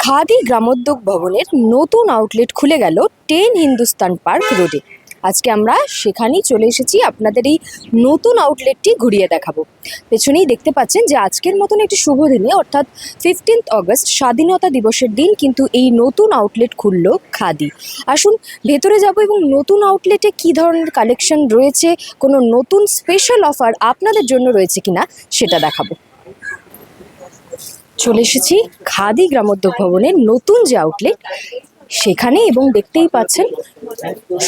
খাদি গ্রামোদ্যোগ ভবনের নতুন আউটলেট খুলে গেল 10 হিন্দুস্তান পার্ক রোডে। আজকে আমরা সেখানেই চলে এসেছি আপনাদের এই নতুন আউটলেটটি ঘুরিয়ে দেখাবো। পেছনেই দেখতে পাচ্ছেন যে আজকের মতন একটি শুভ দিনে অর্থাৎ 15 অগস্ট স্বাধীনতা দিবসের দিন কিন্তু এই নতুন আউটলেট খুলল খাদি। আসুন ভেতরে যাব এবং নতুন আউটলেটে কী ধরনের কালেকশন রয়েছে, কোনো নতুন স্পেশাল অফার আপনাদের জন্য রয়েছে কিনা সেটা দেখাবো। চলে এসেছি খাদি গ্রামোদ্যোগ ভবনের নতুন যে আউটলেট সেখানে এবং দেখতেই পাচ্ছেন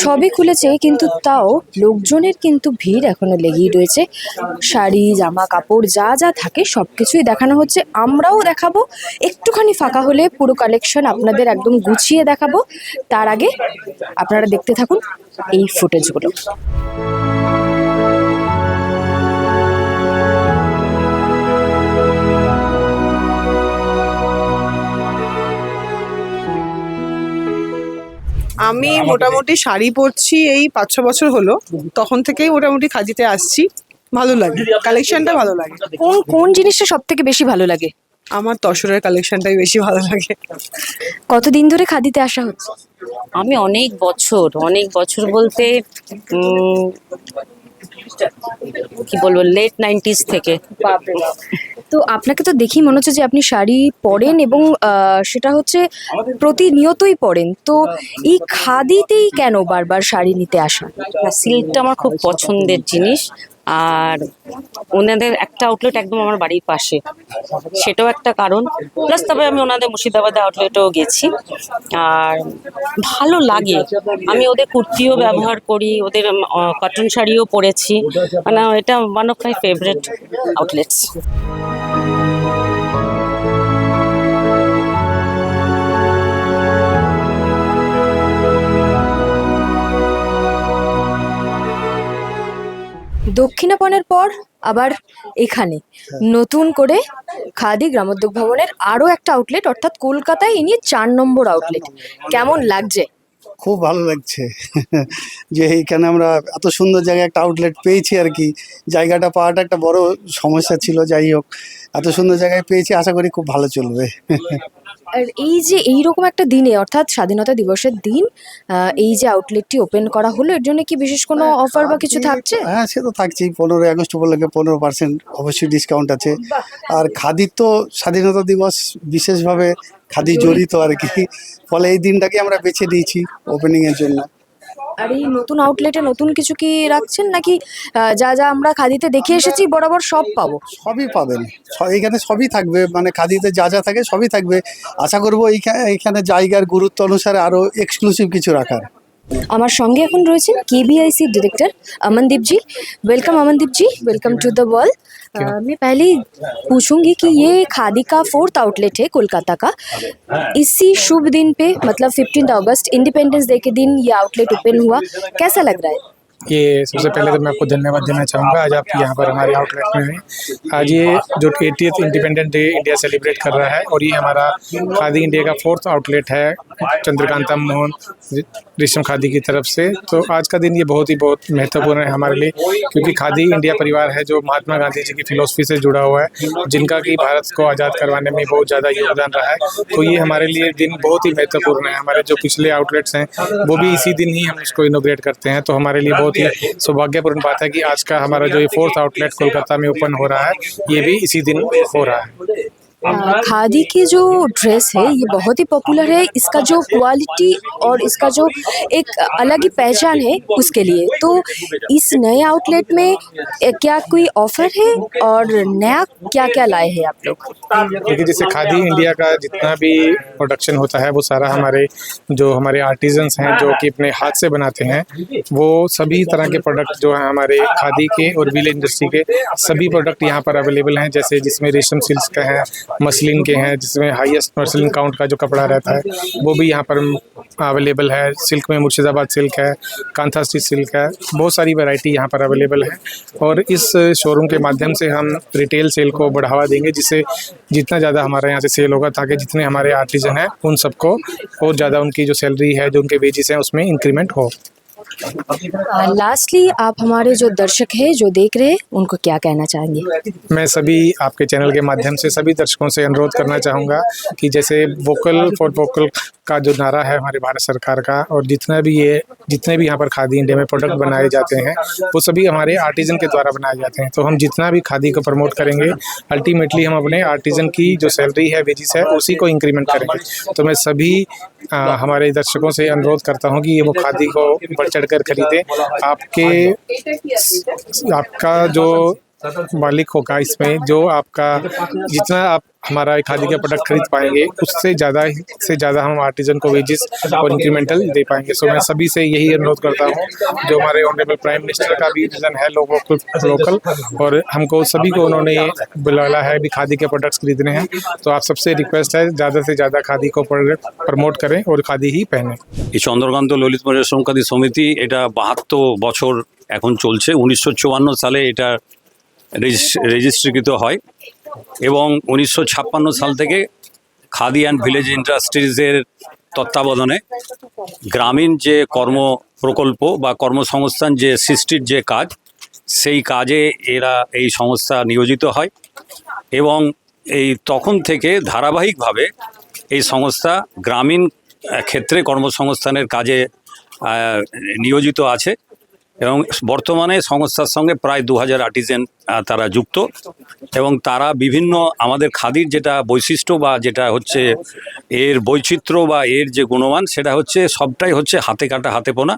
সবই খুলেছে, কিন্তু তাও লোকজনের কিন্তু ভিড় এখনো লেগেই রয়েছে। শাড়ি, জামা কাপড় যা যা থাকে সব কিছুই দেখানো হচ্ছে, আমরাও দেখাবো। একটুখানি ফাঁকা হলে পুরো কালেকশন আপনাদের একদম গুছিয়ে দেখাবো। তার আগে আপনারা দেখতে থাকুন এই ফুটেজগুলো। আমি মোটামুটি শাড়ি পরছি এই 5-6 বছর হলো, তখন থেকেই মোটামুটি খাদিতে আসছি। ভালো লাগে, কালেকশনটা ভালো লাগে। কোন কোন জিনিসটা সব থেকে বেশি ভালো লাগে? আমার তসরের কালেকশনটাই বেশি ভালো লাগে। কতদিন ধরে খাদিতে আসা হচ্ছে? আমি অনেক বছর বলতে কি বলবো, লেট 90s থেকে। তো আপনাকে তো দেখি মনে হচ্ছে যে আপনি শাড়ি পরেন এবং সেটা হচ্ছে প্রতিনিয়তই পরেন। তো এই খাদিতেই কেন বারবার শাড়ি নিতে আসা? সিল্কটা আমার খুব পছন্দের জিনিস, আর ওনাদের একটা আউটলেট একদম আমার বাড়ির পাশে, সেটাও একটা কারণ। প্লাস তবে আমি ওনাদের মুর্শিদাবাদে আউটলেটেও গেছি, আর ভালো লাগে। আমি ওদের কুর্তিও ব্যবহার করি, ওদের কটন শাড়িও পরেছি, মানে এটা one of my favourite outlets. দক্ষিণাপনের পর আবার এখানে নতুন করে খাদি গ্রামোদ্যোগ ভবনের আরও একটা আউটলেট, অর্থাৎ কলকাতায় ইনি 4 নম্বর আউটলেট। কেমন লাগছে? খুব ভালো লাগছে যে এইখানে আমরা এত সুন্দর জায়গায় একটা আউটলেট পেয়েছি আর কি। জায়গাটা পাওয়াটা একটা বড় সমস্যা ছিল, যাই হোক এত সুন্দর জায়গায় পেয়েছি, আশা করি খুব ভালো চলবে। আর এই যে এইরকম একটা দিনে অর্থাৎ স্বাধীনতা দিবসের দিন এই যে আউটলেটটি ওপেন করা হলো, এর জন্য কি বিশেষ কোনো অফার বা কিছু থাকছে? হ্যাঁ, সে তো থাকছেই। 15ই আগস্ট উপলক্ষে 15% অবশ্যই ডিসকাউন্ট আছে। আর খাদির তো স্বাধীনতা দিবস বিশেষভাবে খাদি জড়িত আর কি, ফলে এই দিনটাকে আমরা বেছে নিয়েছি ওপেনিংয়ের জন্য। আর এই নতুন আউটলেটে নতুন কিছু কি রাখছেন নাকি যা যা আমরা খাদিতে দেখে এসেছি বরাবর সব পাবো? সবই পাবেন, এখানে সবই থাকবে, মানে খাদিতে যা যা থাকে সবই থাকবে। আশা করবো এইখানে জায়গার গুরুত্ব অনুসারে আরও এক্সক্লুসিভ কিছু রাখার। আমার সঙ্গে এখন রয়েছেন KBIC director Amandeep ji. Welcome Amandeep ji, welcome to the wall. मैं पहले ही पूछूंगी कि ये खादी का 4th आउटलेट है कोलकाता का। इसी शुभ दिन पे मतलब 15 अगस्त इंडिपेंडेंस डे के दिन ये आउटलेट ओपन हुआ, कैसा लग रहा है? ये सबसे पहले तो मैं आपको धन्यवाद देना चाहूँगा, आज आप यहाँ पर हमारे आउटलेट में हैं। आज ये जो 80th independence day India celebrate कर रहा है, और ये हमारा खादी इंडिया का 4th आउटलेट है चंद्रकांता मोहन रेशम खादी की तरफ से। तो आज का दिन ये बहुत महत्वपूर्ण है हमारे लिए, क्योंकि खादी इंडिया परिवार है जो महात्मा गांधी जी की फिलोसफी से जुड़ा हुआ है, जिनका कि भारत को आज़ाद करवाने में बहुत ज़्यादा योगदान रहा है। तो ये हमारे लिए दिन बहुत ही महत्वपूर्ण है। हमारे जो पिछले आउटलेट्स हैं वो भी इसी दिन ही हम इसको इनोग्रेट करते हैं, तो हमारे लिए बहुत ही सौभाग्यपूर्ण बात है कि आज का हमारा जो ये 4th आउटलेट कोलकाता में ओपन हो रहा है, ये भी इसी दिन हो रहा है। खादी की जो ड्रेस है ये बहुत ही पॉपुलर है, इसका जो क्वालिटी और इसका जो एक अलग ही पहचान है उसके लिए। तो इस नए आउटलेट में क्या कोई ऑफर है और नया क्या क्या लाए हैं आप लोग? देखिए, जैसे खादी इंडिया का जितना भी प्रोडक्शन होता है वो सारा हमारे आर्टिजन्स हैं जो कि अपने हाथ से बनाते हैं, वो सभी तरह के प्रोडक्ट जो हैं हमारे खादी के और व्हील इंडस्ट्री के सभी प्रोडक्ट यहाँ पर अवेलेबल हैं। जैसे जिसमें रेशम सिल्क का है, मसलिन के हैं, जिसमें हाईएस्ट मसलिन काउंट का जो कपड़ा रहता है वो भी यहाँ पर अवेलेबल है। सिल्क में मुर्शिदाबाद सिल्क है, कांथा स्टिच सिल्क है, बहुत सारी वैरायटी यहाँ पर अवेलेबल है। और इस शोरूम के माध्यम से हम रिटेल सेल को बढ़ावा देंगे, जिससे जितना ज़्यादा हमारे यहाँ से सेल होगा, ताकि जितने हमारे आर्टिजन हैं उन सबको और ज़्यादा उनकी जो सैलरी है, जो उनके वेजेस हैं, उसमें इंक्रीमेंट हो। लास्टली आप हमारे जो दर्शक हैं जो देख रहे हैं उनको क्या कहना चाहेंगे? मैं सभी आपके चैनल के माध्यम से सभी दर्शकों से अनुरोध करना चाहूँगा कि जैसे वोकल फॉर वोकल का जो नारा है हमारे भारत सरकार का, और जितने भी यहाँ पर खादी इंडिया में प्रोडक्ट बनाए जाते हैं वो सभी हमारे आर्टिजन के द्वारा बनाए जाते हैं। तो हम जितना भी खादी को प्रमोट करेंगे अल्टीमेटली हम अपने आर्टिजन की जो सैलरी है, वेजिस है, उसी को इंक्रीमेंट करेंगे। तो मैं सभी हमारे दर्शकों से अनुरोध करता हूँ कि ये वो खादी को बढ़ चढ़ कर खरीदें। आपका जो मालिक होगा इसमें, जो आपका जितना आप हमारा खादी का प्रोडक्ट खरीद पाएंगे उससे ज़्यादा हम आर्टिजन को वेजेस और इंक्रीमेंटल दे पाएंगे। सो मैं सभी से यही अनुरोध करता हूँ, जो हमारे ऑनरेबल प्राइम मिनिस्टर का भी विजन है लोकल, और हमको सभी को उन्होंने बुलाया है भी खादी के प्रोडक्ट्स खरीदने हैं। तो आप सबसे रिक्वेस्ट है ज़्यादा से ज़्यादा खादी को प्रमोट करें और खादी ही पहने। এই চন্দ্রকান্ত ললিতমোহন রেশম খাদি সমিতি এটা 72 বছর এখন চলছে। 1954 সালে এটা রেজিস্ট্রিকৃত হয় এবং 1956 সাল থেকে খাদি অ্যান্ড ভিলেজ ইন্ডাস্ট্রিজের তত্ত্বাবধানে গ্রামীণ যে কর্ম প্রকল্প বা কর্মসংস্থান যে সৃষ্টির যে কাজ, সেই কাজে এরা এই সংস্থা নিয়োজিত হয় এবং এই তখন থেকে ধারাবাহিকভাবে এই সংস্থা গ্রামীণ ক্ষেত্রে কর্মসংস্থানের কাজে নিয়োজিত আছে এবং বর্তমানে সংস্থার সঙ্গে প্রায় 2000 আর্টিজেন তারা যুক্ত এবং তারা বিভিন্ন আমাদের খাদির যেটা বৈশিষ্ট্য বা যেটা হচ্ছে এর বৈচিত্র্য বা এর যে গুণমান, সেটা হচ্ছে সবটাই হচ্ছে হাতে কাটা হাতে বোনা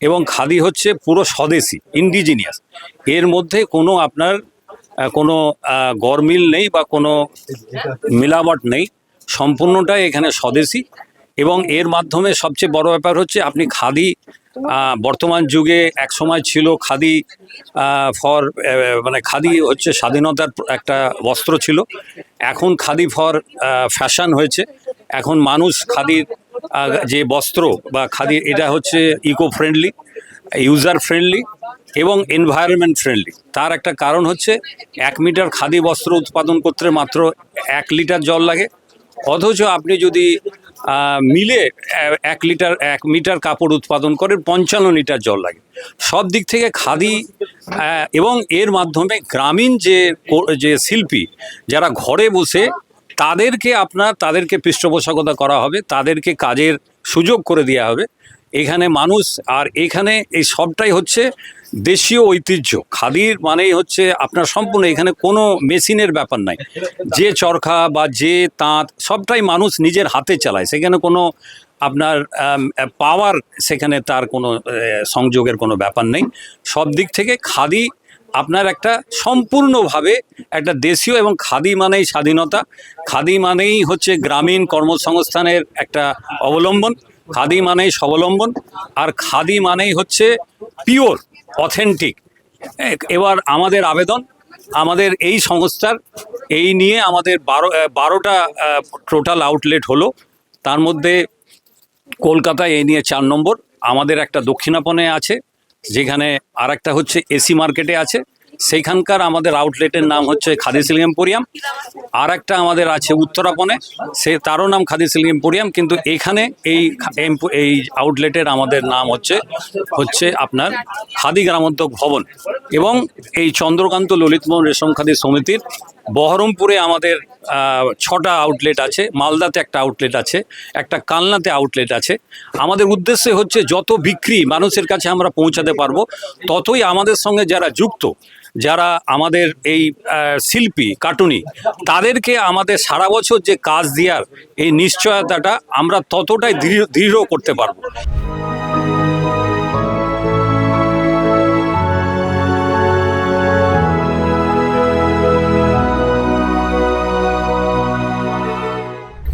এবং খাদি হচ্ছে পুরো স্বদেশি ইন্ডিজিনিয়াস। এর মধ্যে কোনো আপনার কোনো গরমিল নেই বা কোনো মিলাবট নেই, সম্পূর্ণটাই এখানে স্বদেশি। এবং এর মাধ্যমে সবচেয়ে বড় ব্যাপার হচ্ছে আপনি খাদি বর্তমান যুগে এক সময় ছিল খাদি মানে খাদি হচ্ছে স্বাধীনতার একটা বস্ত্র ছিল, এখন খাদি ফর ফ্যাশন হয়েছে। এখন মানুষ খাদির যে বস্ত্র বা খাদি এটা হচ্ছে ইকো ফ্রেন্ডলি, ইউজার ফ্রেন্ডলি এবং এনভায়রনমেন্ট ফ্রেন্ডলি। তার একটা কারণ হচ্ছে 1 মিটার খাদি বস্ত্র উৎপাদন করতে মাত্র 1 লিটার জল লাগে, অথচ আপনি যদি মিলে 1 মিটার কাপড় উৎপাদন করেন 55 লিটার জল লাগে। সব দিক থেকে খাদি এবং এর মাধ্যমে গ্রামীণ যে শিল্পী যারা ঘরে বসে তাদেরকে পৃষ্ঠপোষকতা করা হবে, তাদেরকে কাজের সুযোগ করে দেওয়া হবে এখানে মানুষ। আর এখানে এই সবটাই হচ্ছে দেশীয় ঐতিহ্য। খাদির মানেই হচ্ছে আপনার সম্পূর্ণ এখানে কোনো মেশিনের ব্যাপার নাই, যে চরখা বা যে তাঁত সবটাই মানুষ নিজের হাতে চালায়, সেখানে কোনো আপনার পাওয়ার সেখানে তার কোনো সংযোগের কোনো ব্যাপার নেই। সব দিক থেকে খাদি আপনার একটা সম্পূর্ণভাবে একটা দেশীয়, এবং খাদি মানেই স্বাধীনতা, খাদি মানেই হচ্ছে গ্রামীণ কর্মসংস্থানের একটা অবলম্বন, খাদি মানেই স্বাবলম্বন, আর খাদি মানেই হচ্ছে পিওর অথেন্টিক। এবার আমাদের আবেদন, আমাদের এই সংস্থার এই নিয়ে আমাদের 12টা টোটাল আউটলেট হলো, তার মধ্যে কলকাতায় এই নিয়ে 4 নম্বর, আমাদের একটা দক্ষিণাপনে আছে, যেখানে আর একটা হচ্ছে এসি মার্কেটে আছে, সেইখানকার আমাদের আউটলেটের নাম হচ্ছে খাদি সিল্ক এম্পোরিয়াম। আর একটা আমাদের আছে উত্তরাপনে, তারও নাম খাদি সিল্ক এম্পোরিয়াম, কিন্তু এখানে এই আউটলেটের আমাদের নাম হচ্ছে আপনার খাদি গ্রামোদ্যোগ ভবন। এবং এই চন্দ্রকান্ত ললিতমোহন রেশম খাদি সমিতির বহরমপুরে আমাদের 6টা আউটলেট আছে, মালদাতে একটা আউটলেট আছে, একটা কালনাতে আউটলেট আছে। আমাদের উদ্দেশ্য হচ্ছে যত বিক্রি মানুষের কাছে আমরা পৌঁছাতে পারবো, ততই আমাদের সঙ্গে যারা যুক্ত, যারা আমাদের এই শিল্পী কার্টুনি, তাদেরকে আমাদের সারা বছর যে কাজ দেওয়ার এই নিশ্চয়তাটা আমরা ততটাই দৃঢ় করতে পারবো।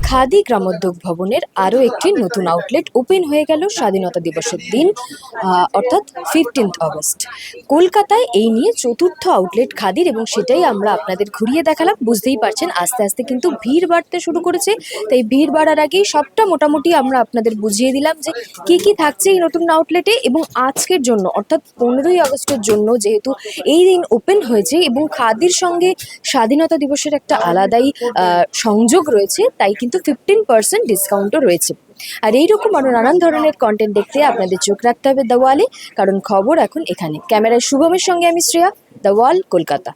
খাদি গ্রামোদ্যোগ ভবনের আরও একটি নতুন আউটলেট ওপেন হয়ে গেল স্বাধীনতা দিবসের দিন, অর্থাৎ 15 আগস্ট। কলকাতায় এই নিয়ে 4র্থ আউটলেট খাদির, এবং সেটাই আমরা আপনাদের ঘুরিয়ে দেখালাম। বুঝতেই পারছেন আস্তে আস্তে কিন্তু ভিড় বাড়তে শুরু করেছে, তাই ভিড় বাড়ার আগেই সবটা মোটামুটি আমরা আপনাদের বুঝিয়ে দিলাম যে কি কি থাকছে এই নতুন আউটলেটে। এবং আজকের জন্য অর্থাৎ 15ই আগস্টের জন্য যেহেতু এই দিন ওপেন হয়েছে এবং খাদির সঙ্গে স্বাধীনতা দিবসের একটা আলাদাই সংযোগ রয়েছে, তাই কিন্তু কিন্তু 15% ডিসকাউন্টও রয়েছে। আর এইরকম আরও নানান ধরনের কন্টেন্ট দেখতে আপনাদের চোখ রাখতে হবে দ্য ওয়ালে, কারণ খবর এখন এখানে। ক্যামেরায় শুভমের সঙ্গে আমি শ্রেয়া, দ্য ওয়াল, কলকাতা।